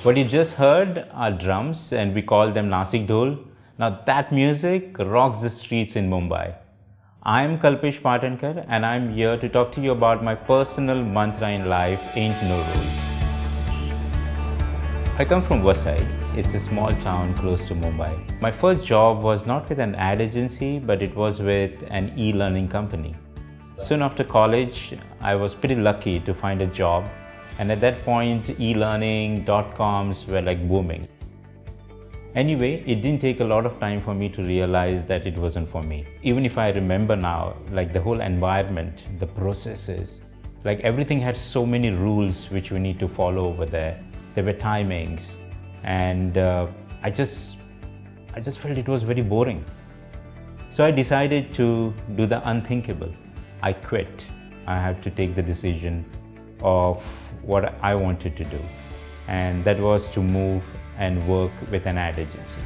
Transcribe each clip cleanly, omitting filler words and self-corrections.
What you just heard are drums, and we call them Nasik Dhol. Now that music rocks the streets in Mumbai. I'm Kalpesh Patankar, and I'm here to talk to you about my personal mantra in life, ain't no rules. I come from Vasai. It's a small town close to Mumbai. My first job was not with an ad agency, but it was with an e-learning company. Soon after college, I was pretty lucky to find a job. And at that point, e-learning, .coms were like booming. Anyway, it didn't take a lot of time for me to realize that it wasn't for me. Even if I remember now, like the whole environment, the processes, like everything had so many rules which we need to follow over there. There were timings, and I just felt it was very boring. So I decided to do the unthinkable. I quit. I had to take the decision of what I wanted to do, and that was to move and work with an ad agency.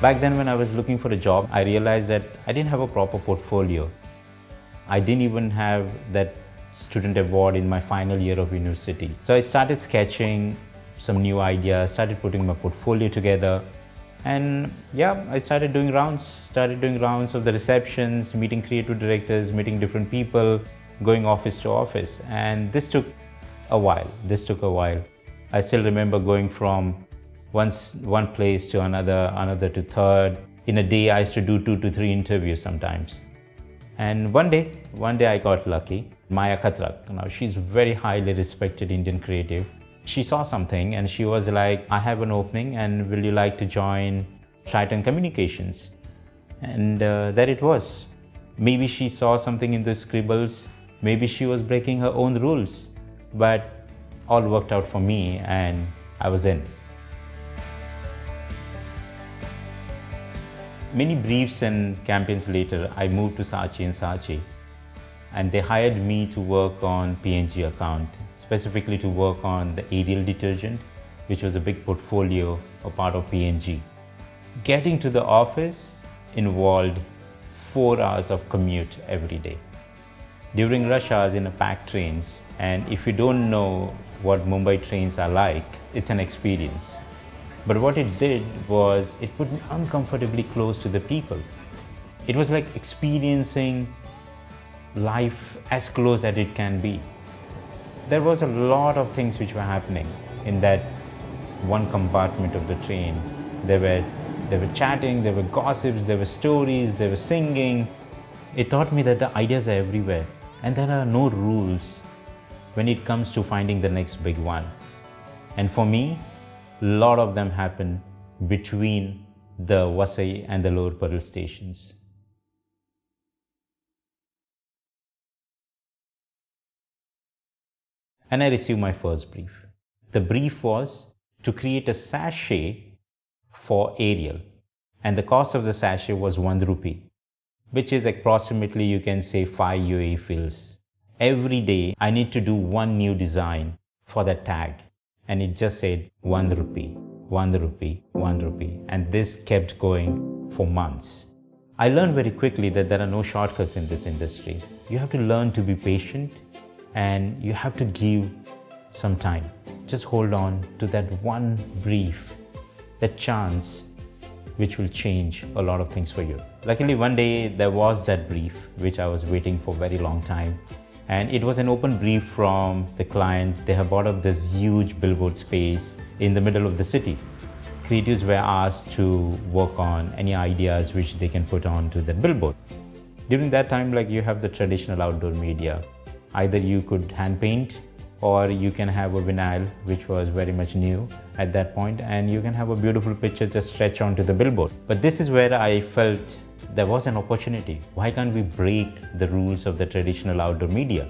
Back then when I was looking for a job, I realized that I didn't have a proper portfolio. I didn't even have that student award in my final year of university. So I started sketching some new ideas, started putting my portfolio together, and yeah, I started doing rounds of the receptions, meeting creative directors, meeting different people, going office to office. And this took a while. I still remember going from one place to another to third. In a day, I used to do 2 to 3 interviews sometimes. And one day I got lucky. Maya Khatrak, now she's very highly respected Indian creative. She saw something and she was like, I have an opening and will you like to join Triton Communications? And there it was. Maybe she saw something in the scribbles, maybe she was breaking her own rules, but all worked out for me and I was in. Many briefs and campaigns later, I moved to Saatchi Saatchi, and they hired me to work on P&G account, specifically to work on the Ariel detergent, which was a big portfolio, a part of P&G. Getting to the office involved 4 hours of commute every day. During rush hours in a packed trains, and if you don't know what Mumbai trains are like, it's an experience. But what it did was, it put me uncomfortably close to the people. It was like experiencing life as close as it can be. There was a lot of things which were happening in that one compartment of the train. They were chatting, there were gossips, there were stories, they were singing. It taught me that the ideas are everywhere and there are no rules when it comes to finding the next big one. And for me, a lot of them happen between the Vasai and the Lower Parel stations. And I received my first brief. The brief was to create a sachet for Ariel, and the cost of the sachet was 1 rupee, which is approximately, you can say, 5 UAE fils. Every day I need to do one new design for that tag, and it just said 1 rupee, 1 rupee, 1 rupee, and this kept going for months. I learned very quickly that there are no shortcuts in this industry. You have to learn to be patient, and you have to give some time. Just hold on to that one brief, that chance, which will change a lot of things for you. Luckily, one day there was that brief, which I was waiting for a very long time. And it was an open brief from the client. They have bought up this huge billboard space in the middle of the city. Creatives were asked to work on any ideas which they can put onto the billboard. During that time, like, you have the traditional outdoor media. Either you could hand paint, or you can have a vinyl, which was very much new at that point, and you can have a beautiful picture just stretch onto the billboard. But this is where I felt there was an opportunity. Why can't we break the rules of the traditional outdoor media?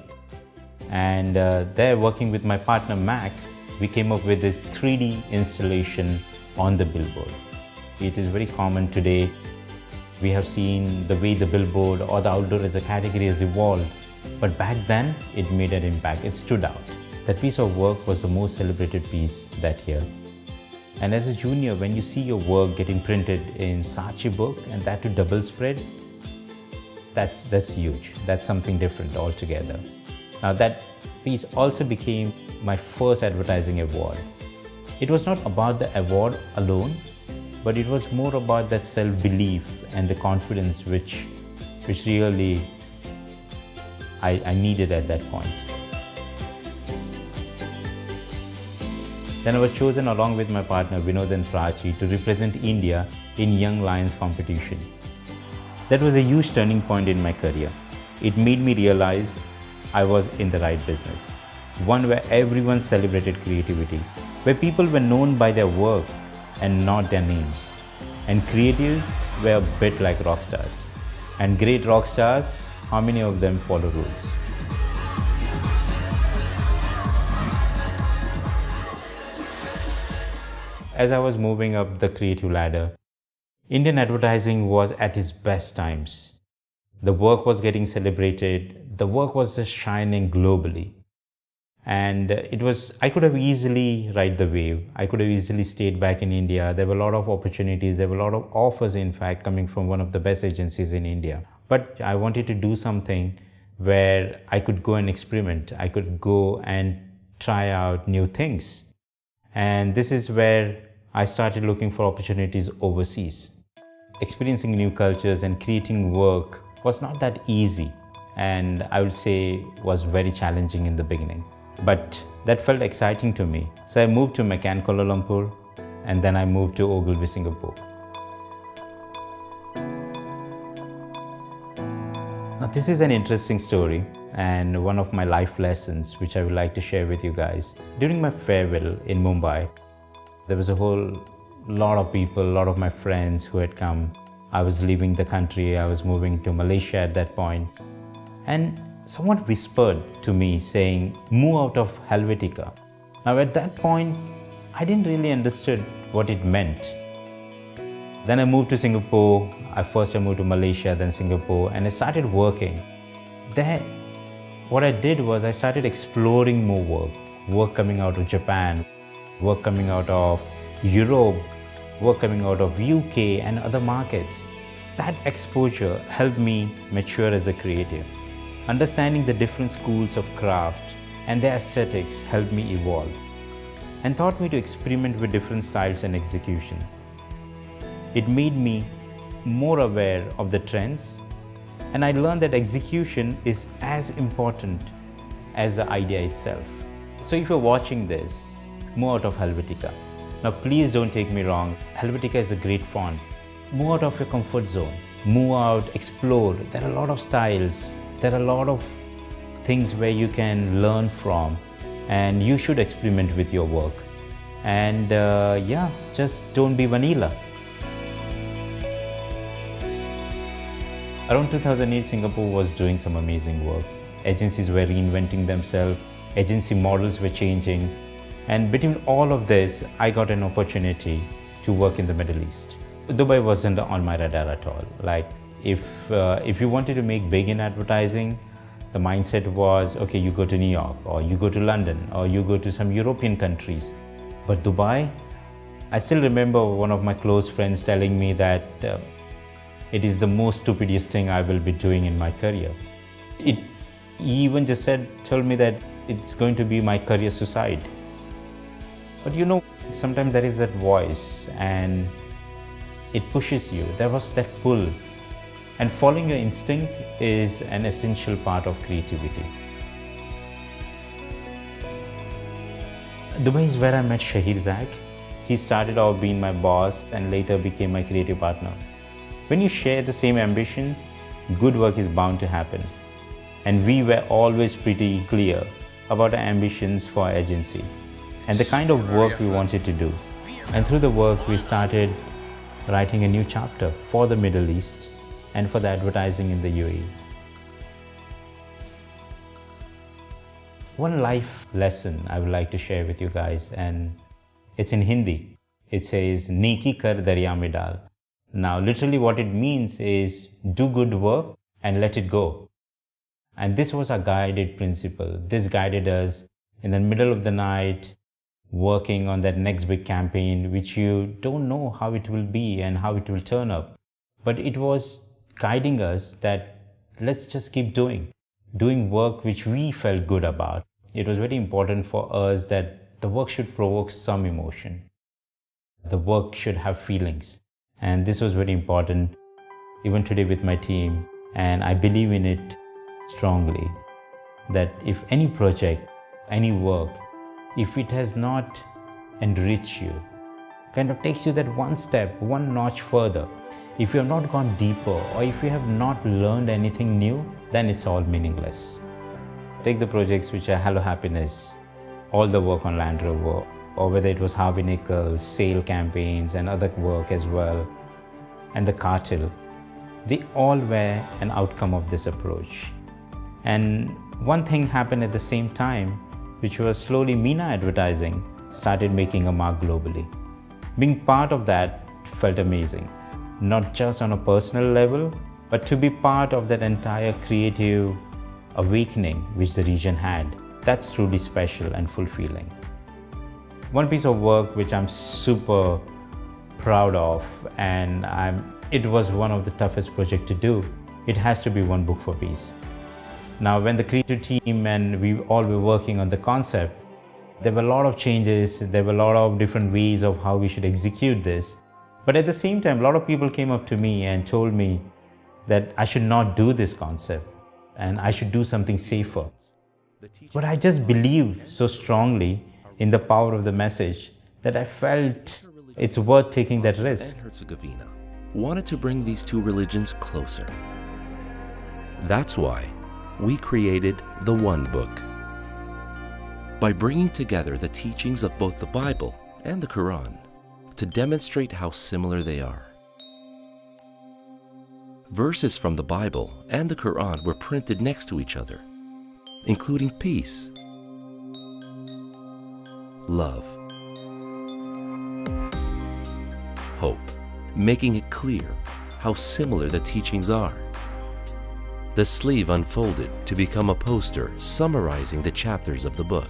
And there, working with my partner Mac, we came up with this 3D installation on the billboard. It is very common today. We have seen the way the billboard or the outdoor as a category has evolved. But back then, it made an impact. It stood out. That piece of work was the most celebrated piece that year. And as a junior, when you see your work getting printed in Saatchi book, and that to double spread, that's huge. That's something different altogether. Now that piece also became my first advertising award. It was not about the award alone, but it was more about that self-belief and the confidence which really I needed at that point. Then I was chosen along with my partner Vinod and Prachi to represent India in Young Lions competition. That was a huge turning point in my career. It made me realize I was in the right business. One where everyone celebrated creativity, where people were known by their work and not their names. And creatives were a bit like rock stars. And great rock stars, how many of them follow rules? As I was moving up the creative ladder, Indian advertising was at its best times. The work was getting celebrated, the work was just shining globally. And I could have easily ride the wave. I could have easily stayed back in India. There were a lot of opportunities, there were a lot of offers, in fact, coming from one of the best agencies in India. But I wanted to do something where I could go and experiment. I could go and try out new things. And this is where I started looking for opportunities overseas. Experiencing new cultures and creating work was not that easy, and I would say was very challenging in the beginning. But that felt exciting to me. So I moved to McCann, Kuala Lumpur, and then I moved to Ogilvy, Singapore. Now this is an interesting story and one of my life lessons which I would like to share with you guys. During my farewell in Mumbai, there was a whole lot of people, a lot of my friends who had come. I was leaving the country, I was moving to Malaysia at that point. And someone whispered to me saying, move out of Helvetica. Now at that point, I didn't really understood what it meant. Then I moved to Singapore. First I moved to Malaysia, then Singapore, and I started working. There, what I did was I started exploring more work coming out of Japan, work coming out of Europe, work coming out of UK and other markets. That exposure helped me mature as a creative. Understanding the different schools of craft and their aesthetics helped me evolve and taught me to experiment with different styles and executions. It made me more aware of the trends, and I learned that execution is as important as the idea itself. So if you're watching this, move out of Helvetica. Now please don't take me wrong, Helvetica is a great font. Move out of your comfort zone, move out, explore. There are a lot of styles, there are a lot of things where you can learn from, and you should experiment with your work. And yeah, just don't be vanilla. Around 2008, Singapore was doing some amazing work. Agencies were reinventing themselves, agency models were changing, and between all of this, I got an opportunity to work in the Middle East. Dubai wasn't on my radar at all. Like, if you wanted to make big in advertising, the mindset was, okay, you go to New York, or you go to London, or you go to some European countries. But Dubai, I still remember one of my close friends telling me that it is the most stupidest thing I will be doing in my career. He even just told me that it's going to be my career suicide. But you know, sometimes there is that voice and it pushes you. There was that pull. And following your instinct is an essential part of creativity. Dubai is where I met Shahir Zak. He started off being my boss and later became my creative partner. When you share the same ambition, good work is bound to happen. And we were always pretty clear about our ambitions for our agency and the kind of work we wanted to do. And through the work, we started writing a new chapter for the Middle East and for the advertising in the UAE. One life lesson I would like to share with you guys, and it's in Hindi. It says, Neki kar darya mein dal. Now, literally what it means is do good work and let it go. And this was our guided principle. This guided us in the middle of the night working on that next big campaign, which you don't know how it will be and how it will turn up. But it was guiding us that let's just keep doing work which we felt good about. It was very important for us that the work should provoke some emotion. The work should have feelings. And this was very important even today with my team. And I believe in it strongly that if any project, any work, if it has not enriched you, kind of takes you that one step, one notch further, if you have not gone deeper or if you have not learned anything new, then it's all meaningless. Take the projects which are Hello Happiness, all the work on Landrover, or whether it was Harvey Nichols, sale campaigns and other work as well, and the cartel. They all were an outcome of this approach. And one thing happened at the same time, which was slowly MENA advertising started making a mark globally. Being part of that felt amazing, not just on a personal level, but to be part of that entire creative awakening which the region had. That's truly special and fulfilling. One piece of work which I'm super proud of, and it was one of the toughest projects to do, it has to be One Book for Peace. Now, when the creative team and we all were working on the concept, there were a lot of changes, there were a lot of different ways of how we should execute this. But at the same time, a lot of people came up to me and told me that I should not do this concept and I should do something safer. But I just believed so strongly in the power of the message that I felt it's worth taking that risk. Herzegovina wanted to bring these two religions closer. That's why we created the One Book. By bringing together the teachings of both the Bible and the Quran to demonstrate how similar they are. Verses from the Bible and the Quran were printed next to each other, including peace, love, hope, making it clear how similar the teachings are. The sleeve unfolded to become a poster summarizing the chapters of the book.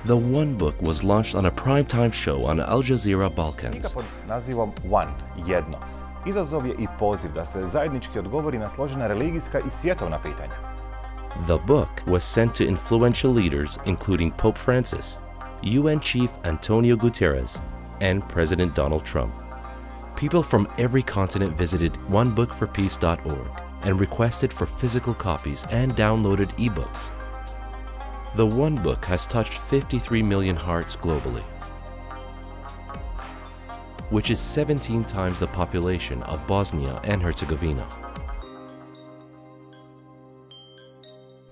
The One Book was launched on a primetime show on Al Jazeera Balkans. Knjiga pod nazivom One, jedno. Izazov je i poziv da se zajednički odgovori na složena religijska i svjetovna pitanja. The book was sent to influential leaders including Pope Francis, UN Chief Antonio Guterres, and President Donald Trump. People from every continent visited onebookforpeace.org and requested for physical copies and downloaded ebooks. The One Book has touched 53 million hearts globally, which is 17 times the population of Bosnia and Herzegovina.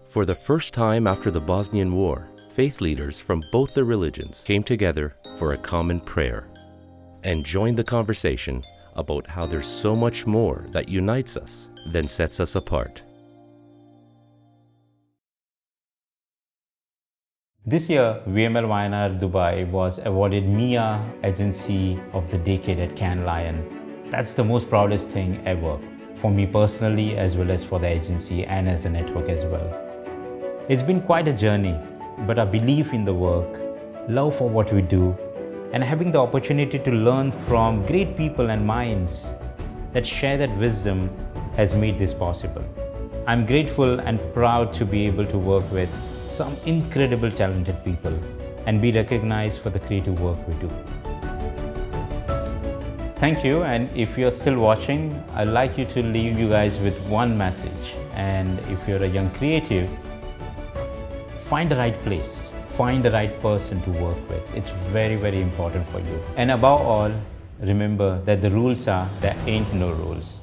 For the first time after the Bosnian War, faith leaders from both the religions came together for a common prayer and joined the conversation about how there's so much more that unites us than sets us apart. This year, VMLY&R Dubai was awarded MENA Agency of the Decade at Cannes Lion. That's the most proudest thing ever, for me personally as well as for the agency and as a network as well. It's been quite a journey, but our belief in the work, love for what we do, and having the opportunity to learn from great people and minds that share that wisdom has made this possible. I'm grateful and proud to be able to work with some incredible talented people and be recognized for the creative work we do. Thank you, and if you're still watching, I'd like you to leave you guys with one message. And if you're a young creative, find the right place, find the right person to work with. It's very, very important for you. And above all, remember that the rules are there ain't no rules.